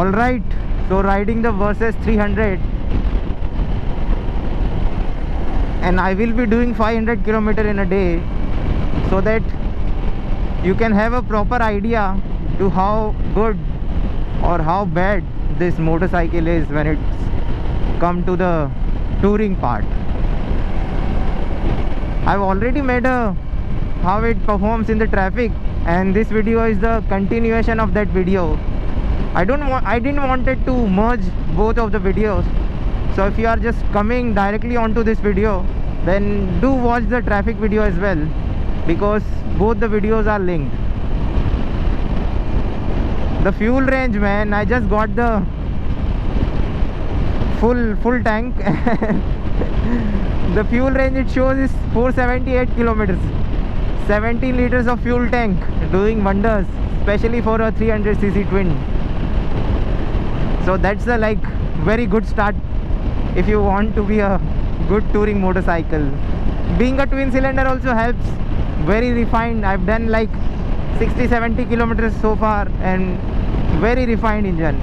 Alright, so riding the Versus 300, and I will be doing 500 kilometer in a day, so that you can have a proper idea to how good or how bad this motorcycle is when it's come to the touring part. I've already made a how it performs in the traffic, and this video is the continuation of that video. I didn't wanted to merge both of the videos. So if you are just coming directly onto this video, then do watch the traffic video as well, because both the videos are linked. The fuel range, man, I just got the full tank. The fuel range it shows is 478 kilometers. 17 liters of fuel tank, doing wonders, especially for a 300cc twin. So that's a like very good start if you want to be a good touring motorcycle. Being a twin cylinder also helps. Very refined. I've done like 60-70 kilometers so far, and very refined engine.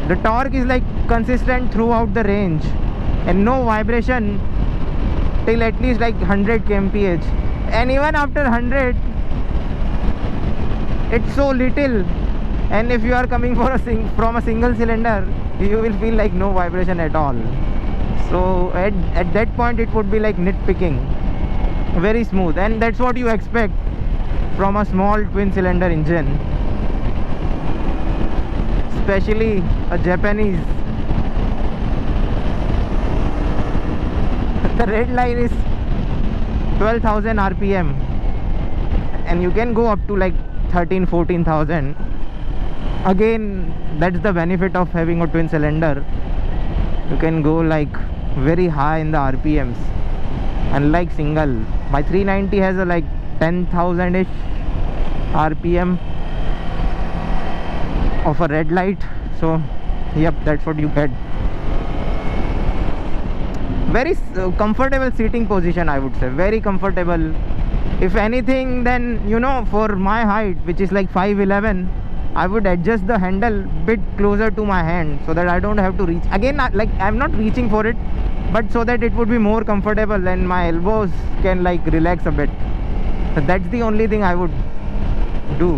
The torque is like consistent throughout the range, and no vibration till at least like 100 kmph. And even after 100, it's so little. And if you are coming for from a single cylinder, you will feel like no vibration at all. So at that point it would be like nitpicking. Very smooth, and that's what you expect from a small twin cylinder engine, especially a Japanese. The red line is 12,000 rpm, and you can go up to like 13,000-14,000. Again, that's the benefit of having a twin cylinder. You can go like very high in the rpms, unlike single. My 390 has a like 10,000 ish rpm of a red light. So yep, that's what you get. Very comfortable seating position, I would say. Very comfortable. If anything, then you know, for my height, which is like 5'11", I would adjust the handle bit closer to my hand, so that I don't have to reach. Again, like I'm not reaching for it, but so that it would be more comfortable and my elbows can like relax a bit. So that's the only thing I would do,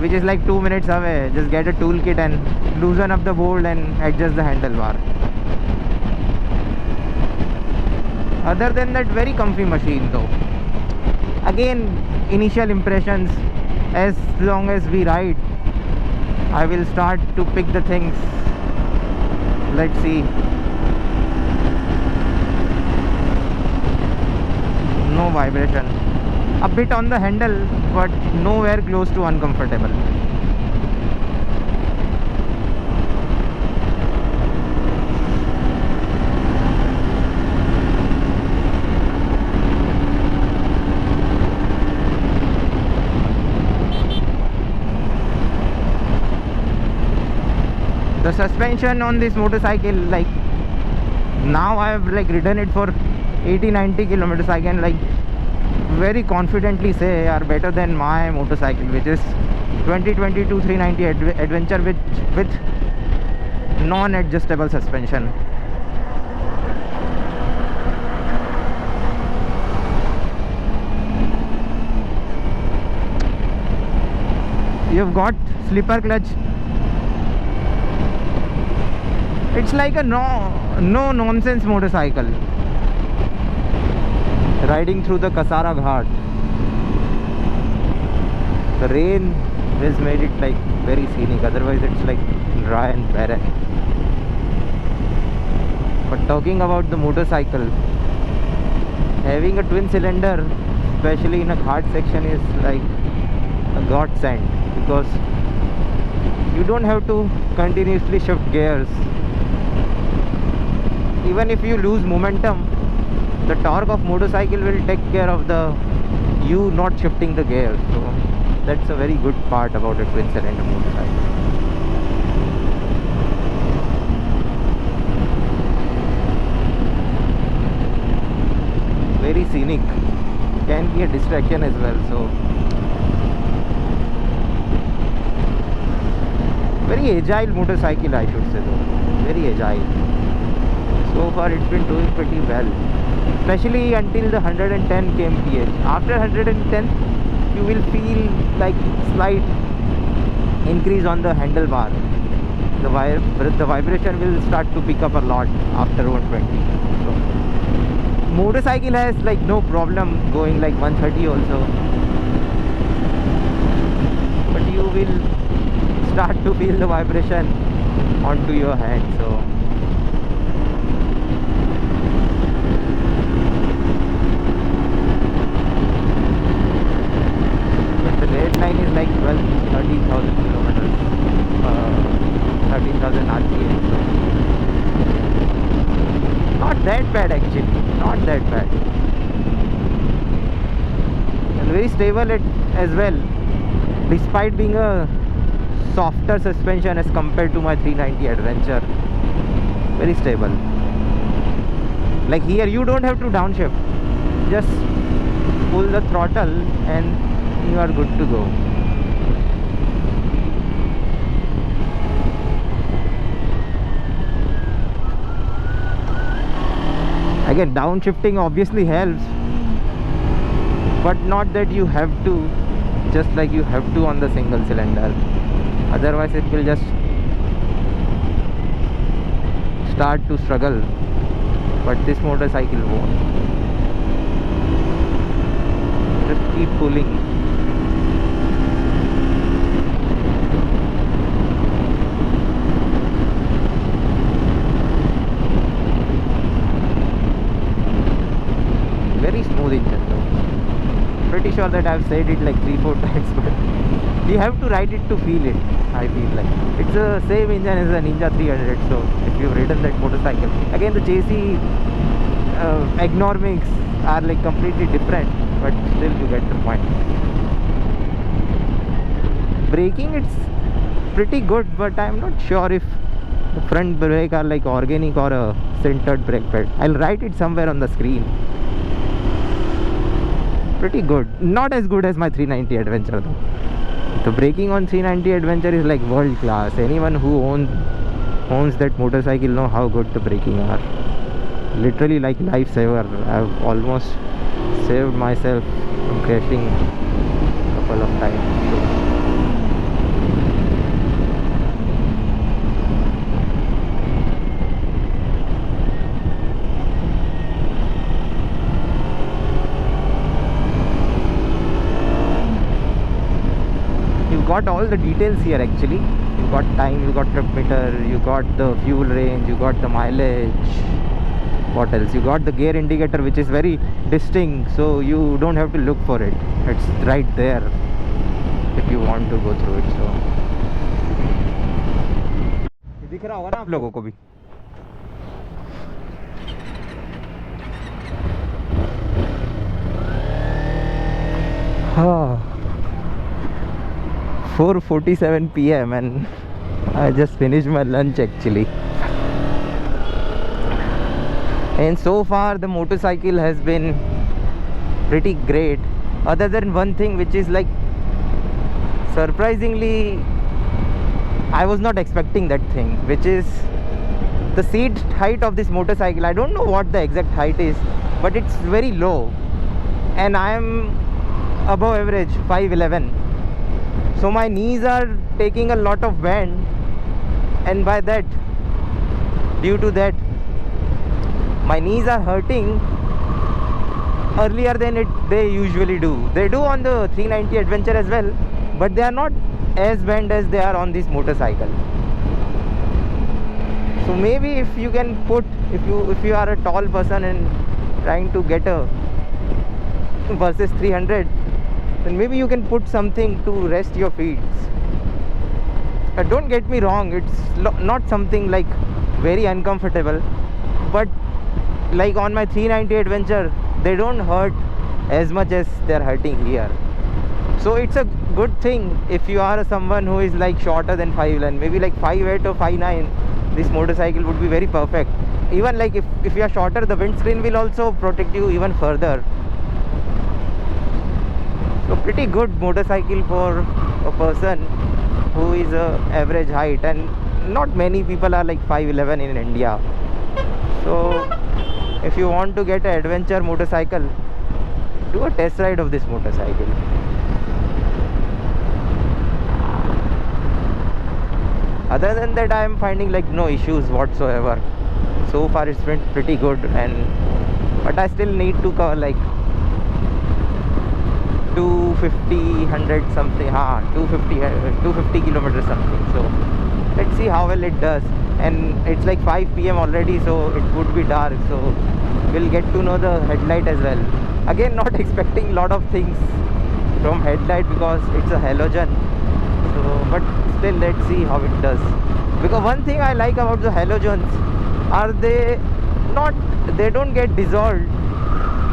which is like 2 minutes away. Just get a toolkit and loosen up the bolt and adjust the handlebar. Other than that, very comfy machine though. Again, initial impressions, as long as we ride, I will start to pick the things. Let's see. No vibration. A bit on the handle, but nowhere close to uncomfortable. The suspension on this motorcycle, like now I have like ridden it for 80-90 kilometers, I can like very confidently say are better than my motorcycle, which is 2022 390 Adventure with non-adjustable suspension. You've got slipper clutch. It's like a no nonsense motorcycle riding through the Kasara Ghat. The rain has made it like very scenic, otherwise it's like dry and barren. But talking about the motorcycle, having a twin cylinder, especially in a Ghat section, is like a godsend, because you don't have to continuously shift gears. Even if you lose momentum, the torque of motorcycle will take care of you not shifting the gears. So that's a very good part about a twin cylinder motorcycle. Very scenic, can be a distraction as well. So Very agile motorcycle, I should say though. Very agile. So far it's been doing pretty well, especially until the 110 kmph. After 110 you will feel like slight increase on the handlebar. The vibration will start to pick up a lot after 120. So motorcycle has like no problem going like 130 also, but you will start to feel the vibration onto your hand. So the red line is like 13,000 kilometers, 13,000 RPM. So not that bad actually, not that bad, and very stable as well, despite being a softer suspension as compared to my 390 Adventure. Very stable. Like here you don't have to downshift, just pull the throttle and you are good to go. Again, downshifting obviously helps, but not that you have to, just like you have to on the single cylinder. Otherwise it will just start to struggle, but this motorcycle won't. Just keep pulling. Very smooth engine though. Pretty sure that I've said it like 3-4 times, but you have to ride it to feel it. I feel like it's the same engine as a Ninja 300. So if you've ridden that motorcycle, again the chassis ergonomics are like completely different, but still you get the point. Braking, it's pretty good, but I'm not sure if the front brake are like organic or a centered brake pad. I'll write it somewhere on the screen. Pretty good, not as good as my 390 Adventure though. The braking on 390 Adventure is like world class. Anyone who owns that motorcycle know how good the braking are. Literally like lifesaver. I've almost saved myself from crashing a couple of times. Got all the details here actually. You got time, you got trip meter, you got the fuel range, you got the mileage. What else? You got the gear indicator, which is very distinct, so you don't have to look for it. It's right there if you want to go through it. So दिख रहा होगा ना आप लोगों को भी. हाँ, 4:47 PM and I just finished my lunch actually. And so far the motorcycle has been pretty great, other than one thing which is like surprisingly I was not expecting that thing, which is the seat height of this motorcycle. I don't know what the exact height is, but it's very low and I am above average 5'11". So my knees are taking a lot of bend, and by that, due to that, my knees are hurting earlier than they usually do. They do on the 390 Adventure as well, but they are not as bent as they are on this motorcycle. So maybe if you can put, if you are a tall person and trying to get a versus 300, then maybe you can put something to rest your feet. Don't get me wrong, it's not something like very uncomfortable, but like on my 390 Adventure, they don't hurt as much as they're hurting here. So it's a good thing if you are someone who is like shorter than 5'11", maybe like 5'8" or 5'9", this motorcycle would be very perfect. Even like if you are shorter, the windscreen will also protect you even further. So pretty good motorcycle for a person who is average height, and not many people are like 5'11" in India. So if you want to get an adventure motorcycle, do a test ride of this motorcycle. Other than that, I am finding like no issues whatsoever. So far it's been pretty good, but I still need to cover like 250, 100 something, 250 kilometers something. So let's see how well it does. And it's like 5 p.m. already, so it would be dark, so we'll get to know the headlight as well. Again, not expecting lot of things from headlight because it's a halogen. So, but still, let's see how it does. Because one thing I like about the halogens are they don't get dissolved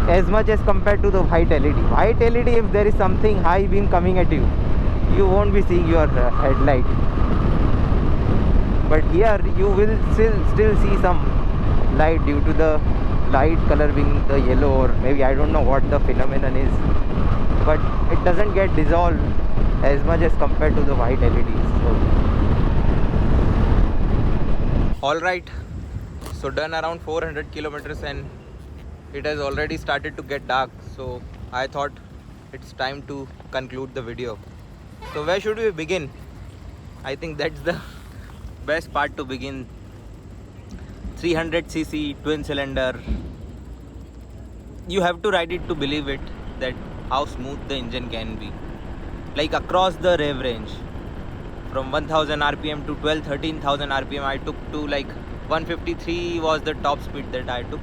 as much as compared to the white LED. White LED, if there is something high beam coming at you, you won't be seeing your headlight. But here you will still see some light due to the light color being the yellow, or maybe I don't know what the phenomenon is, but it doesn't get dissolved as much as compared to the white LEDs. So alright, so done around 400 kilometers and it has already started to get dark, so I thought it's time to conclude the video. So where should we begin? I think that's the best part to begin. 300cc twin cylinder. You have to ride it to believe it, that how smooth the engine can be. Like across the rev range, from 1000 rpm to 12,000-13,000 rpm, I took to like 153 was the top speed that I took,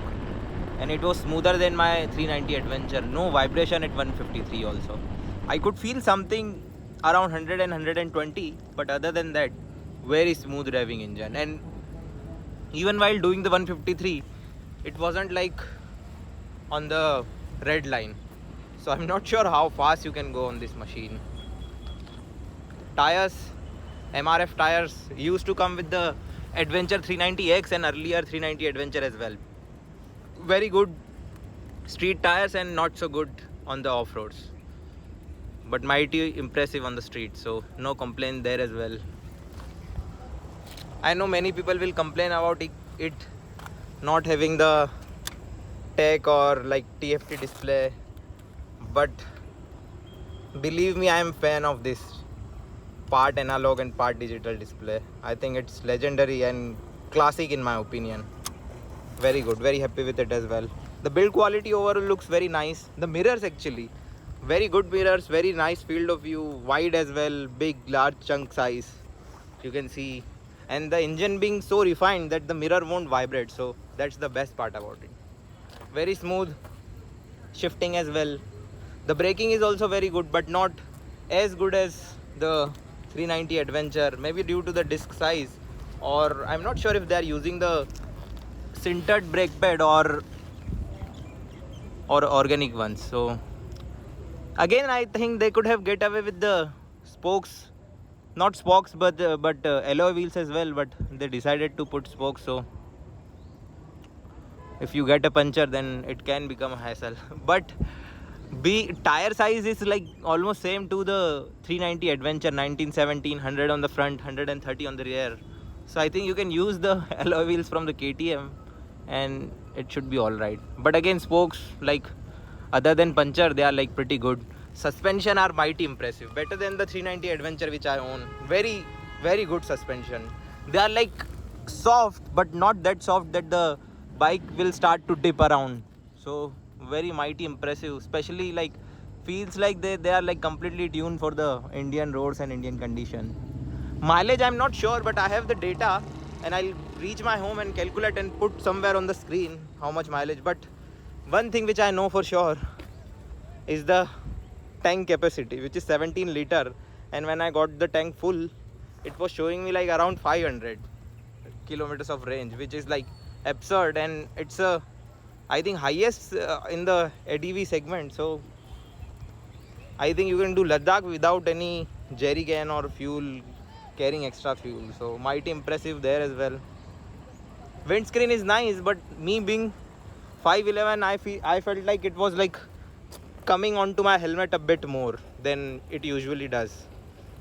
and it was smoother than my 390 Adventure. No vibration at 153 also. I could feel something around 100 and 120, but other than that, very smooth revving engine. And even while doing the 153, it wasn't like on the red line. So I'm not sure how fast you can go on this machine. Tires, MRF tires used to come with the Adventure 390X and earlier 390 Adventure as well. Very good street tires and not so good on the off-roads, but mighty impressive on the street, so no complaint there as well. I know many people will complain about it not having the tech or like TFT display, but believe me, I am fan of this part analog and part digital display. I think it's legendary and classic in my opinion. Very good, very happy with it as well. The build quality overall looks very nice. The mirrors actually, very good mirrors, very nice field of view, wide as well, big large chunk size, you can see. And the engine being so refined that the mirror won't vibrate, so that's the best part about it. Very smooth shifting as well. The braking is also very good, but not as good as the 390 Adventure, maybe due to the disc size, or I'm not sure if they are using the sintered brake pad or organic ones. So again, I think they could have get away with the spokes, not spokes, but alloy wheels as well, but they decided to put spokes. So if you get a puncture, then it can become a hassle. But tire size is like almost same to the 390 Adventure, 1917, 100 on the front, 130 on the rear. So I think you can use the alloy wheels from the KTM and it should be all right. But again, spokes, like other than puncture, they are like pretty good. Suspension are mighty impressive, better than the 390 Adventure which I own. Very, very good suspension. They are like soft, but not that soft that the bike will start to dip around. So very mighty impressive, especially like feels like they are like completely tuned for the Indian roads and Indian condition. Mileage I'm not sure, but I have the data and I'll reach my home and calculate and put somewhere on the screen how much mileage. But one thing which I know for sure is the tank capacity, which is 17 liter, and when I got the tank full, it was showing me like around 500 kilometers of range, which is like absurd, and it's I think highest in the ADV segment. So I think you can do Ladakh without any jerry can or fuel, carrying extra fuel. So mighty impressive there as well. Windscreen is nice, but me being 5'11", I felt like it was like coming onto my helmet a bit more than it usually does.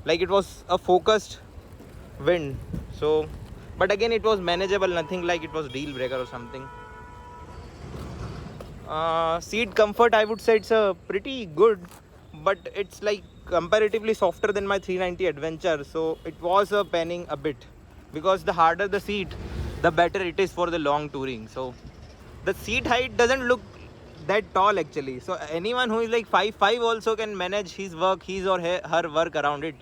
like it was a focused wind. So but again it was manageable, nothing like it was deal breaker or something. Seat comfort, I would say it's a pretty good, but it's like comparatively softer than my 390 Adventure, so it was a panning a bit, because the harder the seat, the better it is for the long touring. So the seat height doesn't look that tall actually, so anyone who is like 5'5" also can manage his or her work around it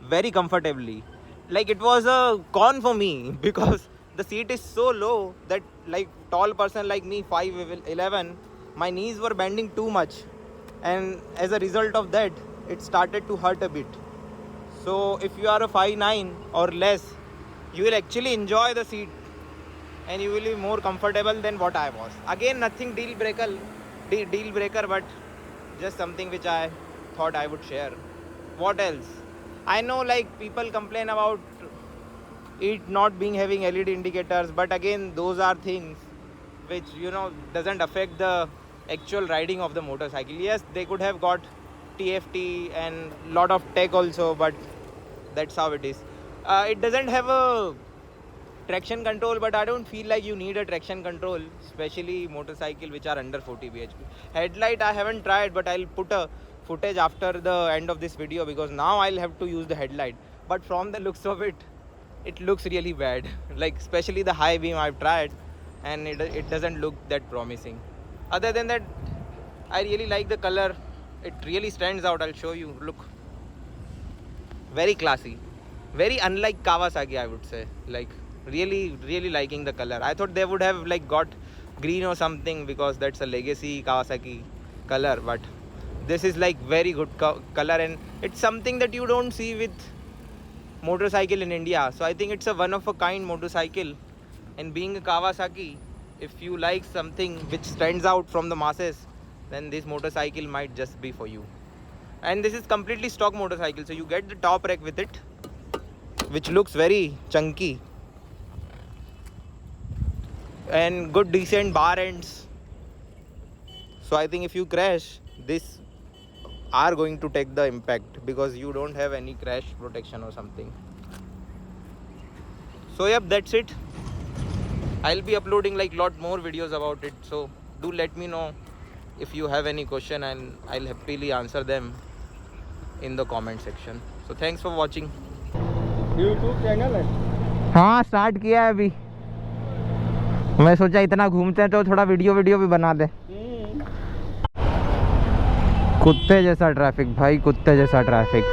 very comfortably. Like it was a con for me because the seat is so low that like tall person like me, 5'11", my knees were bending too much, and as a result of that it started to hurt a bit. So if you are a 5'9" or less, you will actually enjoy the seat and you will be more comfortable than what I was. Again, nothing deal breaker, but just something which I thought I would share. What else? I know like people complain about it not being having LED indicators, but again those are things which doesn't affect the actual riding of the motorcycle. Yes, they could have got TFT and lot of tech also, but that's how it is. It doesn't have a traction control, but I don't feel like you need a traction control, especially motorcycle which are under 40 bhp. Headlight I haven't tried, but I'll put a footage after the end of this video, because now I'll have to use the headlight. But from the looks of it, it looks really bad. Like especially the high beam I've tried, and it doesn't look that promising. Other than that, I really like the color. It really stands out. I'll show you. Look, very classy, very unlike Kawasaki, I would say. Like really liking the color. I thought they would have like got green or something, because that's a legacy Kawasaki color, but this is like very good color, and it's something that you don't see with motorcycle in India. So I think it's a one of a kind motorcycle, and being a Kawasaki, if you like something which stands out from the masses, then this motorcycle might just be for you. And this is completely stock motorcycle, so you get the top rack with it, which looks very chunky, and good decent bar ends. So I think if you crash, this are going to take the impact, because you don't have any crash protection or something. So yep, that's it. I'll be uploading like lot more videos about it, so do let me know if you have any question, and I'll happily answer them in the comment section. So thanks for watching. YouTube channel है? हाँ, start किया है अभी. मैं सोचा इतना घूमते हैं तो थोड़ा वीडियो भी बना दे. कुत्ते जैसा ट्रैफिक भाई, कुत्ते जैसा ट्रैफिक.